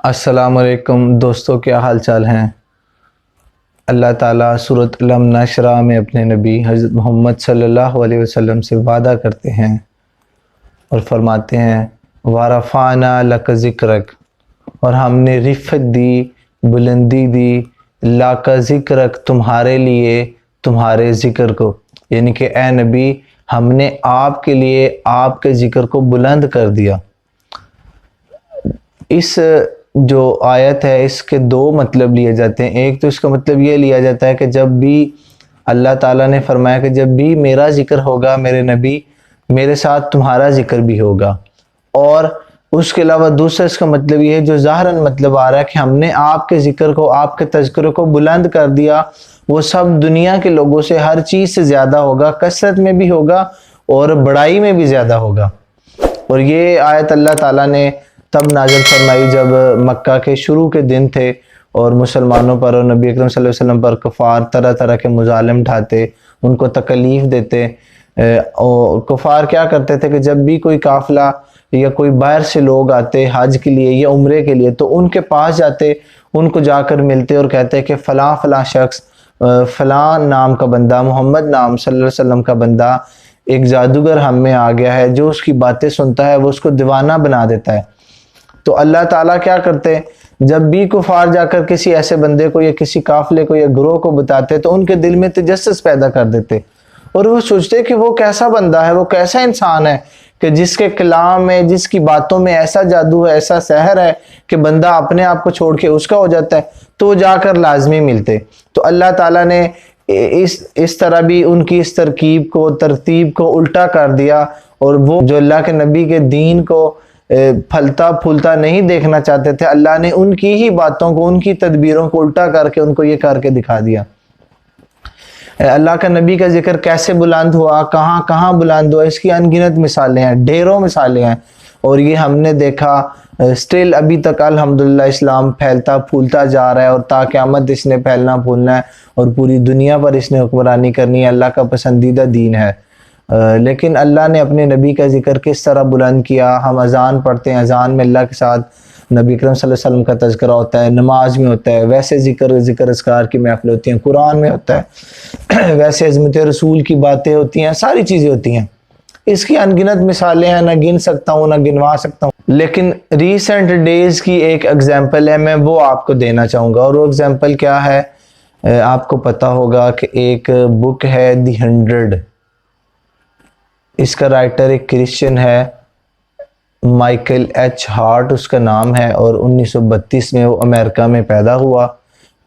अस्सलाम वालेकुम दोस्तों, क्या हाल चाल हैं। अल्लाह ताला सूरत अलम नशरा में अपने नबी हज़रत मोहम्मद सल्लल्लाहु अलैहि वसल्लम से वादा करते हैं और फरमाते हैं वारफ़ाना लक ज़िक्रक, और हमने रिफ़त दी, बुलंदी दी, लाका ज़िक्रक तुम्हारे लिए तुम्हारे ज़िक्र को, यानी कि ए नबी हमने आपके लिए आपके ज़िक्र को बुलंद कर दिया। इस जो आयत है इसके दो मतलब लिए जाते हैं। एक तो इसका मतलब ये लिया जाता है कि जब भी अल्लाह ताला ने फरमाया कि जब भी मेरा जिक्र होगा मेरे नबी, मेरे साथ तुम्हारा जिक्र भी होगा। और उसके अलावा दूसरा इसका मतलब ये है जो ज़ाहरन मतलब आ रहा है कि हमने आपके जिक्र को, आपके तज़किरे को बुलंद कर दिया। वो सब दुनिया के लोगों से हर चीज़ से ज़्यादा होगा, कसरत में भी होगा और बड़ाई में भी ज़्यादा होगा। और ये आयत अल्लाह ताला ने तब नाज़िल फरमाई जब मक्का के शुरू के दिन थे और मुसलमानों पर और नबी अकरम सल्लल्लाहु अलैहि वसल्लम पर कुफ़ार तरह तरह के मुज़ालिम ढाते, उनको तकलीफ़ देते। और कुफ़ार क्या करते थे कि जब भी कोई काफ़िला या कोई बाहर से लोग आते हज के लिए या उम्रे के लिए, तो उनके पास जाते, उनको जाकर मिलते और कहते कि फ़लाँ फ़लाँ शख्स, फ़लाँ नाम का बंदा, मोहम्मद नाम सल्लल्लाहु अलैहि वसल्लम का बंदा, एक जादूगर हम में आ गया है, जो उसकी बातें सुनता है वो उसको दीवाना बना देता है। तो अल्लाह ताला क्या करते, जब भी कुफार जाकर किसी ऐसे बंदे को या किसी काफिले को या ग्रोह को बताते तो उनके दिल में तजस्सुस पैदा कर देते और वो सोचते कि वो कैसा बंदा है, वो कैसा इंसान है कि जिसके कलाम में, जिसकी बातों में ऐसा जादू है, ऐसा सहर है कि बंदा अपने आप को छोड़ के उसका हो जाता है। तो वो जाकर लाजमी मिलते। तो अल्लाह ताला ने इस तरह भी उनकी इस तरकीब को, तरतीब को उल्टा कर दिया और वो जो अल्लाह के नबी के दीन को फलता फूलता नहीं देखना चाहते थे, अल्लाह ने उनकी ही बातों को, उनकी तदबीरों को उल्टा करके उनको ये करके दिखा दिया। अल्लाह का नबी का जिक्र कैसे बुलंद हुआ, कहाँ कहाँ बुलंद हुआ, इसकी अनगिनत मिसालें हैं, ढेरों मिसालें हैं। और ये हमने देखा स्टिल अभी तक अल्हम्दुलिल्लाह इस्लाम फैलता फूलता जा रहा है और ता क़यामत इसने फैलना फूलना है और पूरी दुनिया पर इसने हुक्मरानी करनी है। अल्लाह का पसंदीदा दीन है। लेकिन अल्लाह ने अपने नबी का जिक्र किस तरह बुलंद किया। हम अजान पढ़ते हैं, अजान में अल्लाह के साथ नबी अकरम सल्लल्लाहु अलैहि वसल्लम का तज़किरा होता है, नमाज में होता है, वैसे ज़िक्र अस्कार की महफ़िल होती हैं, कुरान में होता है, वैसे अज़मत रसूल की बातें होती हैं, सारी चीज़ें होती हैं। इसकी अनगिनत मिसालें हैं, ना गिन सकता हूँ ना गिनवा सकता हूँ। लेकिन रीसेंट डेज़ की एक एग्जाम्पल है, मैं वो आपको देना चाहूँगा। और वो एग्जाम्पल क्या है, आपको पता होगा कि एक बुक है दी 100। इसका राइटर एक क्रिश्चियन है, माइकल एच हार्ट उसका नाम है, और 1932 में वो अमेरिका में पैदा हुआ।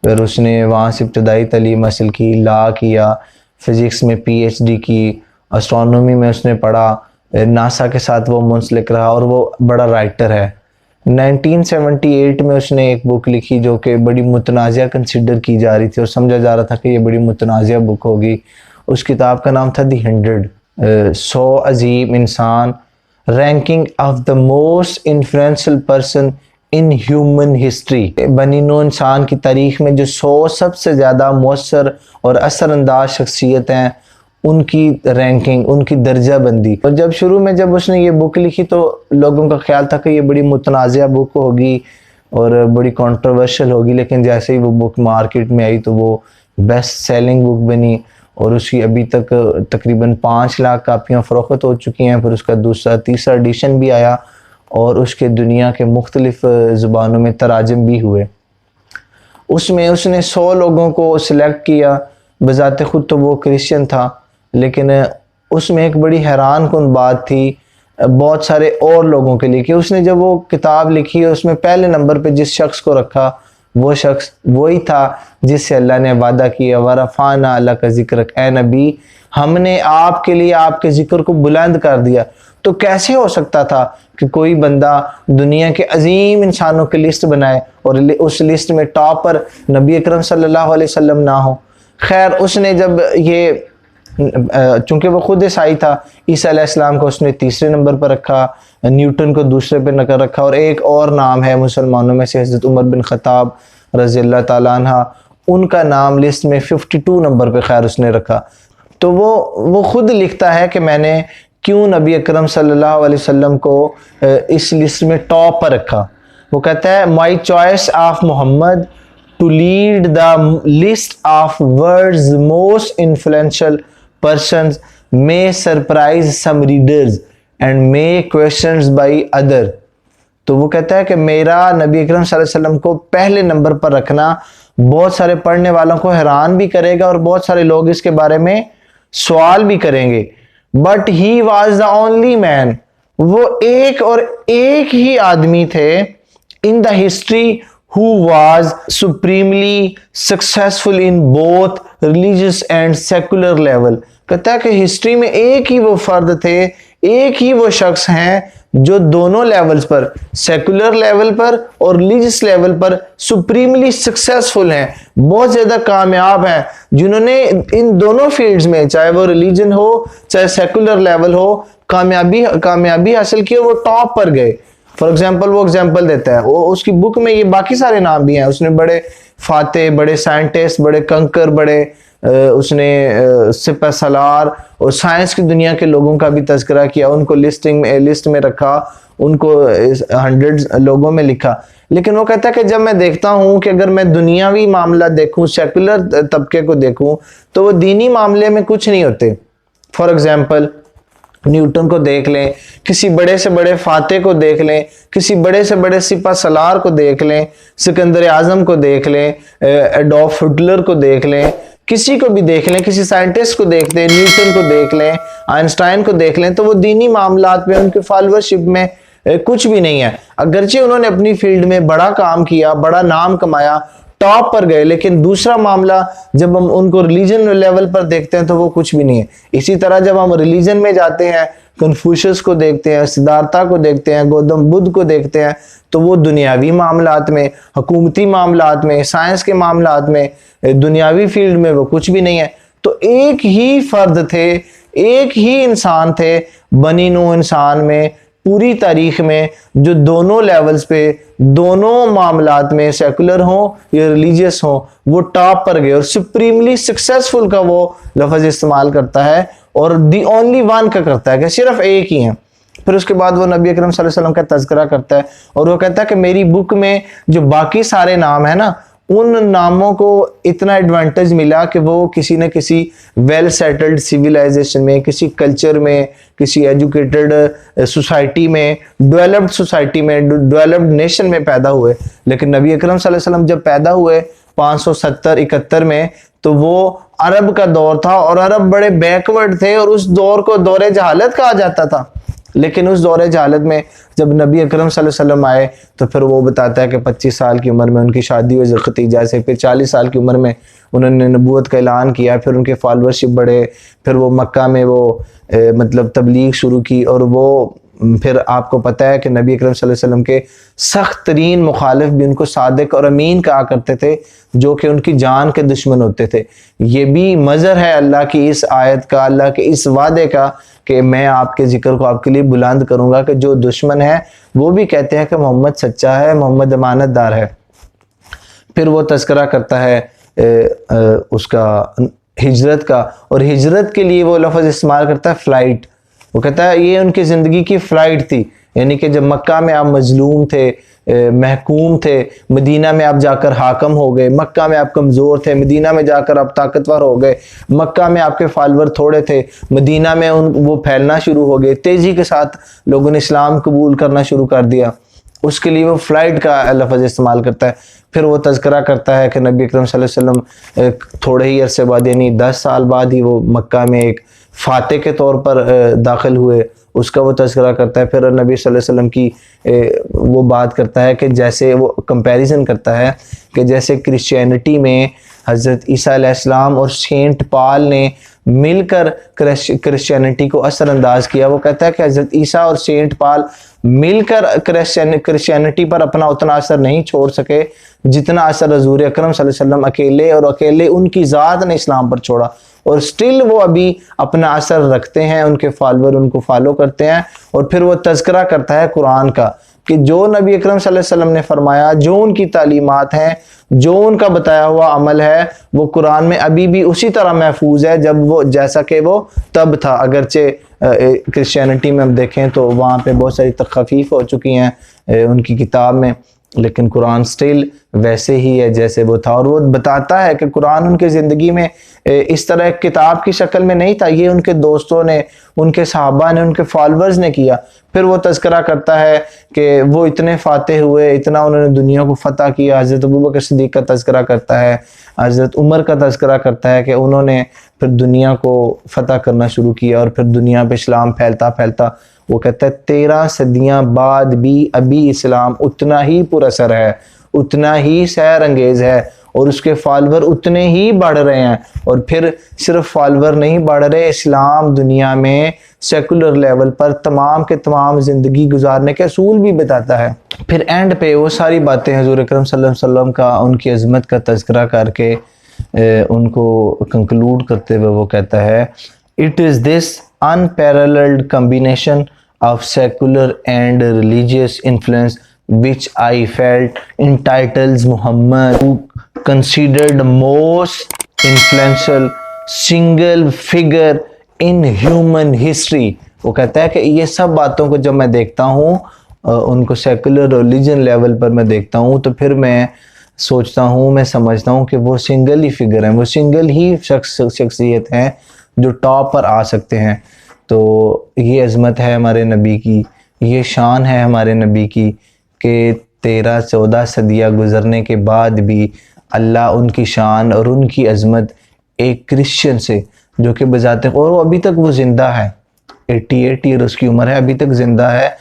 फिर उसने वहाँ से इब्तदाई तालीम हासिल की, लॉ किया, फ़िज़िक्स में PhD की, एस्ट्रोनॉमी में उसने पढ़ा, नासा के साथ वो मुंसलिक रहा और वो बड़ा राइटर है। 1978 में उसने एक बुक लिखी जो कि बड़ी मुतनाज़िया कंसिडर की जा रही थी और समझा जा रहा था कि ये बड़ी मुतनाज़िया बुक होगी। उस किताब का नाम था दी 100, 100 अजीम इंसान, ranking of the most influential person in human history. बनी नूह इंसान की तारीख में जो 100 सबसे ज़्यादा मौसर और असरअंदाज शख्सियत हैं, उनकी रैंकिंग, उनकी दर्जा बंदी। और जब उसने ये बुक लिखी तो लोगों का ख्याल था कि ये बड़ी मुतनाज़िया बुक होगी और बड़ी कंट्रोवर्शियल होगी। लेकिन जैसे ही वो बुक मार्केट में आई तो वो बेस्ट सेलिंग बुक बनी और उसकी अभी तक तकरीबन 5 लाख कापियाँ फ़रोख्त हो चुकी हैं। फिर उसका दूसरा तीसरा एडिशन भी आया और उसके दुनिया के मुख्तलिफ़ ज़ुबानों में तराजम भी हुए। उसमें उसने 100 लोगों को सिलेक्ट किया। बज़ाते ख़ुद तो वो क्रिश्चियन था, लेकिन उसमें एक बड़ी हैरान कुन बात थी बहुत सारे और लोगों के लिए कि उसने जब वो किताब लिखी है उसमें पहले नंबर पे जिस शख्स को रखा वो शख्स वही था जिससे अल्लाह ने वादा किया वरफ़ाना लका ज़िक्रक, ए नबी हमने आपके लिए आपके ज़िक्र को बुलंद कर दिया। तो कैसे हो सकता था कि कोई बंदा दुनिया के अजीम इंसानों की लिस्ट बनाए और उस लिस्ट में टॉप पर नबी अकरम सल्लल्लाहु अलैहि वसल्लम ना हो। खैर उसने जब ये, चूँकि वो खुद ईसाई था, ईसा अलैहिस्सलाम को उसने तीसरे नंबर पर रखा, न्यूटन को दूसरे पे नकर रखा, और एक और नाम है मुसलमानों में से हज़रत उमर बिन ख़त्ताब रज़ी अल्लाह ताला अन्हा, उनका नाम लिस्ट में 52 नंबर पे खैर उसने रखा। तो वो खुद लिखता है कि मैंने क्यों नबी अकरम सल्लल्लाहु अलैहि वसल्लम को इस लिस्ट में टॉप पर रखा। वो कहता है my choice of Muhammad to lead the list of world's most influential persons may surprise some readers and may questions by other. तो वो कहता है कि मेरा नबी अकरम सल्लल्लाहु अलैहि वसल्लम को पहले नंबर पर रखना बहुत सारे पढ़ने वालों को हैरान भी करेगा और बहुत सारे लोग इसके बारे में सवाल भी करेंगे। But he was the only man, वो एक और एक ही आदमी थे in the history who was supremely successful in both religious and secular level। कहता है कि हिस्ट्री में एक ही वो फर्द थे, एक ही वो शख्स हैं जो दोनों लेवल्स पर, सेकुलर लेवल पर और रिलीजियस लेवल पर सुप्रीमली सक्सेसफुल हैं, बहुत ज्यादा कामयाब हैं, जिन्होंने इन दोनों फील्ड्स में, चाहे वो रिलीजन हो चाहे सेकुलर लेवल हो, कामयाबी हासिल की, वो टॉप पर गए। फॉर एग्जाम्पल वो एग्जाम्पल देता है, वो उसकी बुक में ये बाकी सारे नाम भी हैं, उसने बड़े फाते, बड़े साइंटिस्ट, बड़े कंकर, बड़े उसने सिपह सलार और साइंस की दुनिया के लोगों का भी तज़किरा किया, उनको लिस्ट में रखा, उनको हंड्रेड्स लोगों में लिखा। लेकिन वो कहता है कि जब मैं देखता हूँ कि अगर मैं दुनियावी मामला देखूँ, सेकुलर तबके को देखूँ, तो वो दीनी मामले में कुछ नहीं होते। फॉर एग्जाम्पल न्यूटन को देख लें, किसी बड़े से बड़े फाते को देख लें, किसी बड़े से बड़े सिपा सलार को देख लें, सिकंदर आजम को देख लें, एडोल्फ हिटलर को देख लें, किसी को भी देख लें, किसी साइंटिस्ट को देख लें, न्यूटन को देख लें, आइंस्टाइन को देख लें, तो वो दीनी मामलात में, उनके फॉलोअरशिप में कुछ भी नहीं है। अगरचे उन्होंने अपनी फील्ड में बड़ा काम किया, बड़ा नाम कमाया, टॉप पर गए, लेकिन दूसरा मामला जब हम उनको रिलीजन लेवल पर देखते हैं तो वो कुछ भी नहीं है। इसी तरह जब हम रिलीजन में जाते हैं, कन्फ्यूशियस को देखते हैं, सिद्धार्था को देखते हैं, गौतम बुद्ध को देखते हैं, तो वो दुनियावी मामलात में, हुकूमती मामलात में, साइंस के मामलात में, दुनियावी फील्ड में वो कुछ भी नहीं है। तो एक ही फर्द थे, एक ही इंसान थे बनी नूह इंसान में, पूरी तारीख में, जो दोनों लेवल्स पे, दोनों मामलात में, सेकुलर हो या रिलीजियस हो, वो टॉप पर गए। और सुप्रीमली सक्सेसफुल का वो लफ्ज इस्तेमाल करता है और दी ओनली वन का करता है कि सिर्फ एक ही है। फिर उसके बाद वो नबी अकरम सल्लल्लाहु अलैहि वसल्लम का तज़किरा करता है और वो कहता है कि मेरी बुक में जो बाकी सारे नाम है ना, उन नामों को इतना एडवांटेज मिला कि वो किसी न किसी वेल सेटल्ड सिविलाइजेशन में, किसी कल्चर में, किसी एजुकेटेड सोसाइटी में, डेवलप्ड सोसाइटी में, डेवलप्ड नेशन में पैदा हुए। लेकिन नबी अकरम सल्लल्लाहु अलैहि वसल्लम जब पैदा हुए 570-71 में, तो वो अरब का दौर था और अरब बड़े बैकवर्ड थे और उस दौर को दौरे जहालत कहा जाता था। लेकिन उस दौरे जहालत में जब नबी अकरम सल्लल्लाहु अलैहि वसल्लम आए तो फिर वो बताता है कि 25 साल की उम्र में उनकी शादी हुई खतीजा से, फिर 40 साल की उम्र में उन्होंने नबूवत का ऐलान किया, फिर उनके फॉलोअरशिप बढ़े, फिर वो मक्का में वो मतलब तबलीग शुरू की। और वो फिर आपको पता है कि नबी अकरम सल्लल्लाहु अलैहि वसल्लम के सख्त तरीन मुखालिफ भी उनको सादिक और अमीन कहा करते थे, जो कि उनकी जान के दुश्मन होते थे। ये भी मज़र है अल्लाह की इस आयत का, अल्लाह के इस वादे का कि मैं आपके जिक्र को आपके लिए बुलंद करूंगा, कि जो दुश्मन है वो भी कहते हैं कि मोहम्मद सच्चा है, मोहम्मद अमानतदार है। फिर वो तज़किरा करता है उसका हिजरत का, और हिजरत के लिए वो लफ्ज़ इस्तेमाल करता है फ्लाइट। वो कहता है ये उनकी ज़िंदगी की फ़्लाइट थी, यानी कि जब मक्का में आप मजलूम थे, महकूम थे, मदीना में आप जाकर हाकम हो गए, मक्का में आप कमज़ोर थे, मदीना में जाकर आप ताकतवर हो गए, मक्का में आपके फॉलोअर थोड़े थे, मदीना में वो फैलना शुरू हो गए, तेज़ी के साथ लोगों ने इस्लाम कबूल करना शुरू कर दिया। उसके लिए वो फ्लाइट का लफ्ज़ इस्तेमाल करता है। फिर वो तज़किरा करता है कि नबी अकरम सल्लल्लाहु अलैहि वसल्लम थोड़े ही अरसे बाद, यानी 10 साल बाद ही वो मक्का में एक फाते के तौर पर दाखिल हुए, उसका वो तज़किरा करता है। फिर नबी सल्लल्लाहु अलैहि वसल्लम की वो बात करता है कि जैसे वो कंपैरिजन करता है कि जैसे क्रिश्चियनिटी में हज़रत ईसा अलैहिस्सलाम और सेंट पॉल ने मिलकर क्रिश्चियनिटी को असरअंदाज किया। वो कहता है कि हज़रत ईसा और सेंट पॉल मिलकर क्रिश्चियनिटी पर अपना उतना असर नहीं छोड़ सके जितना असर हज़ूर अकरम सल्लल्लाहु अलैहि वसल्लम अकेले उनकी ज़ात ने इस्लाम पर छोड़ा। और स्टिल वो अभी अपना असर रखते हैं, उनके फॉलोअर उनको फॉलो करते हैं। और फिर वो तज़किरा करता है कुरान का कि जो नबी अकरम सल्लल्लाहु अलैहि वसल्लम ने फरमाया, जो उनकी तालीमात हैं, जो उनका बताया हुआ अमल है, वो कुरान में अभी भी उसी तरह महफूज है जब वो जैसा कि वो तब था। अगरचे क्रिश्चियनिटी में हम देखें तो वहाँ पे बहुत सारी तख़फ़ीफ़ हो चुकी हैं उनकी किताब में, लेकिन कुरान स्टिल वैसे ही है जैसे वो था। और वो बताता है कि कुरान उनके ज़िंदगी में इस तरह किताब की शक्ल में नहीं था, ये उनके दोस्तों ने, उनके सहाबा ने, उनके फॉलोअर्स ने किया। फिर वो तज़किरा करता है कि वो इतने फातेह हुए, इतना उन्होंने दुनिया को फतह किया। हज़रत अबू बकर सिद्दीक़ का तज़किरा करता है, हज़रत उमर का तज़किरा करता है कि उन्होंने फिर दुनिया को फतह करना शुरू किया और फिर दुनिया पे इस्लाम फैलता फैलता वो कहता है 13 सदियाँ बाद भी अभी इस्लाम उतना ही पुरअसर है, उतना ही सैर अंगेज़ है और उसके फॉलोवर उतने ही बढ़ रहे हैं। और फिर सिर्फ फॉलोवर नहीं बढ़ रहे, इस्लाम दुनिया में सेकुलर लेवल पर तमाम के तमाम ज़िंदगी गुजारने के असूल भी बताता है। फिर एंड पे वो सारी बातें हज़ूर अकरम सल्लल्लाहु अलैहि वसल्लम का, उनकी अज़मत का तज़किरा करके उनको कंक्लूड करते हुए वो कहता है, it is this unparalleled combination of secular and religious influence which I felt entitles Muhammad to considered most influential single figure in human history। वो कहता है कि ये सब बातों को जब मैं देखता हूँ, उनको सेकुलर रिलीजन लेवल पर मैं देखता हूँ, तो फिर मैं सोचता हूँ, मैं समझता हूँ कि वो सिंगल ही फिगर हैं, वो सिंगल ही शख्सियत हैं जो टॉप पर आ सकते हैं। तो ये अज़मत है हमारे नबी की, ये शान है हमारे नबी की कि 13-14 सदियाँ गुज़रने के बाद भी अल्लाह उनकी शान और उनकी अज़मत एक क्रिश्चियन से, जो कि बजाते, और वो अभी तक वो ज़िंदा है, 88 ईयर उसकी उम्र है, अभी तक ज़िंदा है,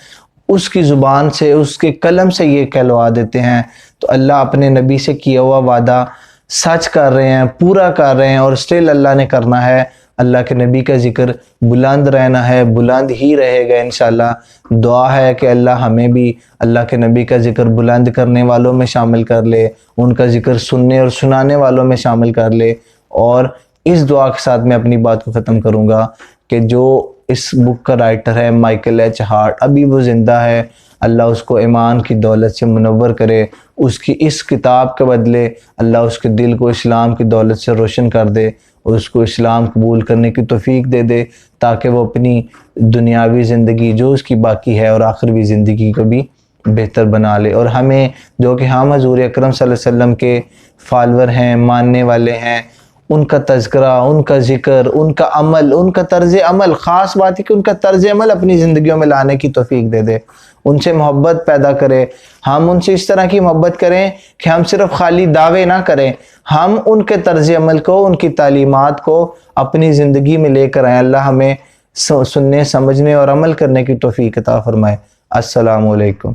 उसकी ज़ुबान से, उसके कलम से ये कहलवा देते हैं। तो अल्लाह अपने नबी से किया हुआ वादा सच कर रहे हैं, पूरा कर रहे हैं, और स्टिल अल्लाह ने करना है। अल्लाह के नबी का जिक्र बुलंद रहना है, बुलंद ही रहेगा इंशाल्लाह। दुआ है कि अल्लाह हमें भी अल्लाह के नबी का जिक्र बुलंद करने वालों में शामिल कर ले, उनका जिक्र सुनने और सुनाने वालों में शामिल कर ले। और इस दुआ के साथ मैं अपनी बात को ख़त्म करूँगा कि जो इस बुक का राइटर है माइकल एच हार्ट, अभी वो ज़िंदा है, अल्लाह उसको ईमान की दौलत से मुनव्वर करे, उसकी इस किताब के बदले अल्लाह उसके दिल को इस्लाम की दौलत से रोशन कर दे और उसको इस्लाम कबूल करने की तौफीक दे दे, ताकि वो अपनी दुनियावी ज़िंदगी जो उसकी बाकी है और आखिरवी ज़िंदगी को भी बेहतर बना ले। और हमें जो कि हम हज़ूर अकरम सल्लल्लाहु अलैहि वसल्लम के फॉलोअर हैं, मानने वाले हैं, उनका तज़किरा, उनका ज़िक्र, उनका अमल, उनका तर्ज़ अमल, ख़ास बात है कि उनका तर्ज़ अमल अपनी ज़िंदगियों में लाने की तौफीक दे दे, उनसे मोहब्बत पैदा करे। हम उनसे इस तरह की मोहब्बत करें कि हम सिर्फ खाली दावे ना करें, हम उनके तर्ज़ अमल को, उनकी तालीमात को अपनी ज़िंदगी में लेकर आएँ। अल्लाह हमें सुनने, समझने और अमल करने की तौफीक अता फ़रमाए। अस्सलामु अलैकुम।